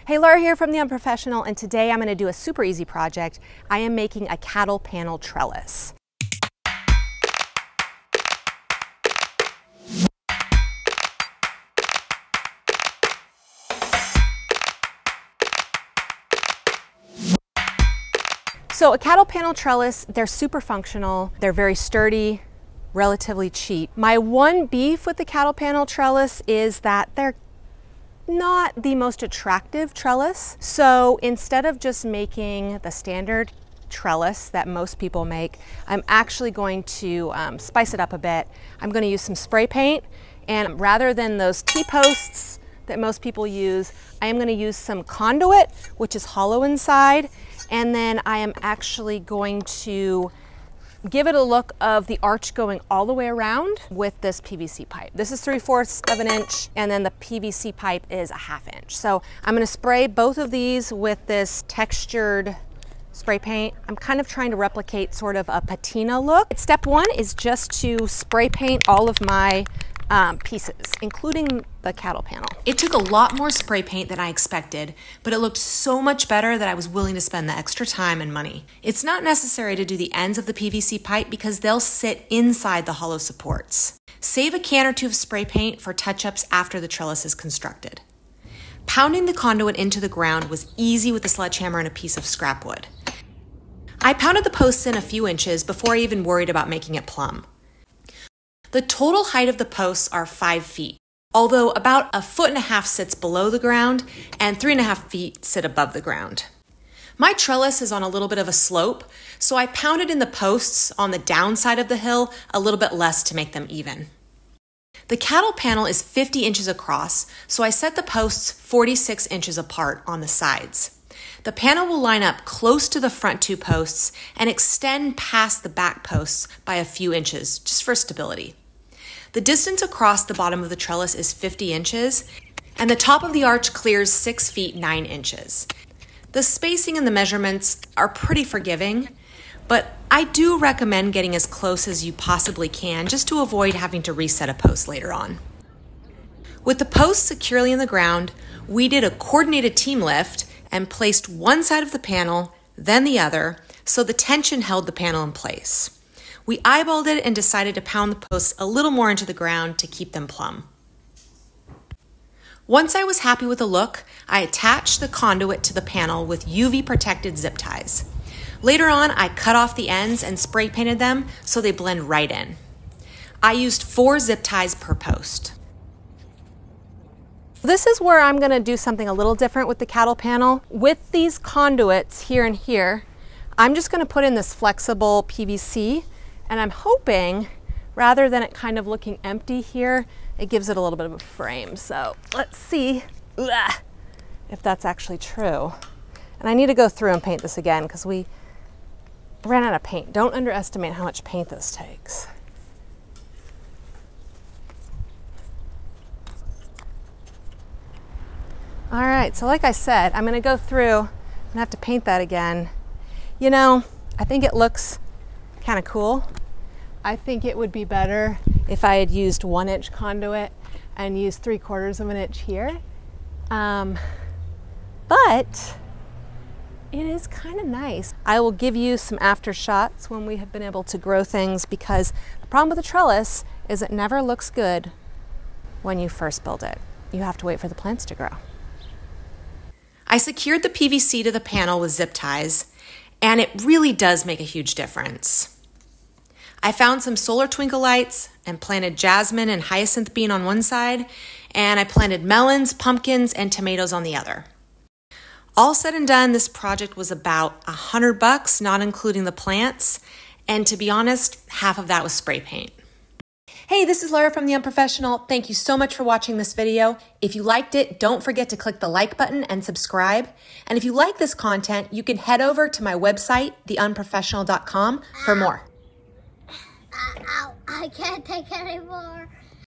Hey, Laura here from The Unprofessional, and today I'm going to do a super easy project. I am making a cattle panel trellis. So a cattle panel trellis, they're super functional, they're very sturdy, relatively cheap. My one beef with the cattle panel trellis is that they're not the most attractive trellis. So instead of just making the standard trellis that most people make, I'm actually going to spice it up a bit. I'm going to use some spray paint, and rather than those T-posts that most people use, I am going to use some conduit, which is hollow inside, and then I am actually going to give it a look of the arch going all the way around with this PVC pipe. This is 3/4 of an inch, and then the PVC pipe is a 1/2 inch. So I'm gonna spray both of these with this textured spray paint. I'm kind of trying to replicate sort of a patina look. Step one is just to spray paint all of my pieces, including the cattle panel. It took a lot more spray paint than I expected, but it looked so much better that I was willing to spend the extra time and money. It's not necessary to do the ends of the PVC pipe because they'll sit inside the hollow supports. Save a can or two of spray paint for touch-ups after the trellis is constructed. Pounding the conduit into the ground was easy with a sledgehammer and a piece of scrap wood. I pounded the posts in a few inches before I even worried about making it plumb. The total height of the posts are 5 feet, although about 1.5 feet sits below the ground and 3.5 feet sit above the ground. My trellis is on a little bit of a slope, so I pounded in the posts on the downside of the hill a little bit less to make them even. The cattle panel is 50 inches across, so I set the posts 46 inches apart on the sides. The panel will line up close to the front 2 posts and extend past the back posts by a few inches, just for stability. The distance across the bottom of the trellis is 50 inches, and the top of the arch clears 6 feet 9 inches. The spacing and the measurements are pretty forgiving, but I do recommend getting as close as you possibly can just to avoid having to reset a post later on. With the posts securely in the ground, we did a coordinated team lift and placed one side of the panel, then the other, so the tension held the panel in place. We eyeballed it and decided to pound the posts a little more into the ground to keep them plumb. Once I was happy with the look, I attached the conduit to the panel with UV protected zip ties. Later on, I cut off the ends and spray painted them so they blend right in. I used 4 zip ties per post. This is where I'm gonna do something a little different with the cattle panel. With these conduits here and here, I'm just gonna put in this flexible PVC, and I'm hoping, rather than it kind of looking empty here, it gives it a little bit of a frame. So let's see if that's actually true. And I need to go through and paint this again because we ran out of paint. Don't underestimate how much paint this takes. All right, so like I said, I'm gonna go through and have to paint that again. You know, I think it looks kind of cool. I think it would be better if I had used 1 inch conduit and used 3/4 of an inch here. But it is kind of nice. I will give you some after shots when we have been able to grow things, because the problem with the trellis is it never looks good when you first build it. You have to wait for the plants to grow. I secured the PVC to the panel with zip ties, and it really does make a huge difference. I found some solar twinkle lights and planted jasmine and hyacinth bean on one side, and I planted melons, pumpkins, and tomatoes on the other. All said and done, this project was about $100, not including the plants, and to be honest, half of that was spray paint. Hey, this is Laura from The Unprofessional. Thank you so much for watching this video. If you liked it, don't forget to click the like button and subscribe. And if you like this content, you can head over to my website, theunprofessional.com, for more. Ow, I can't take anymore.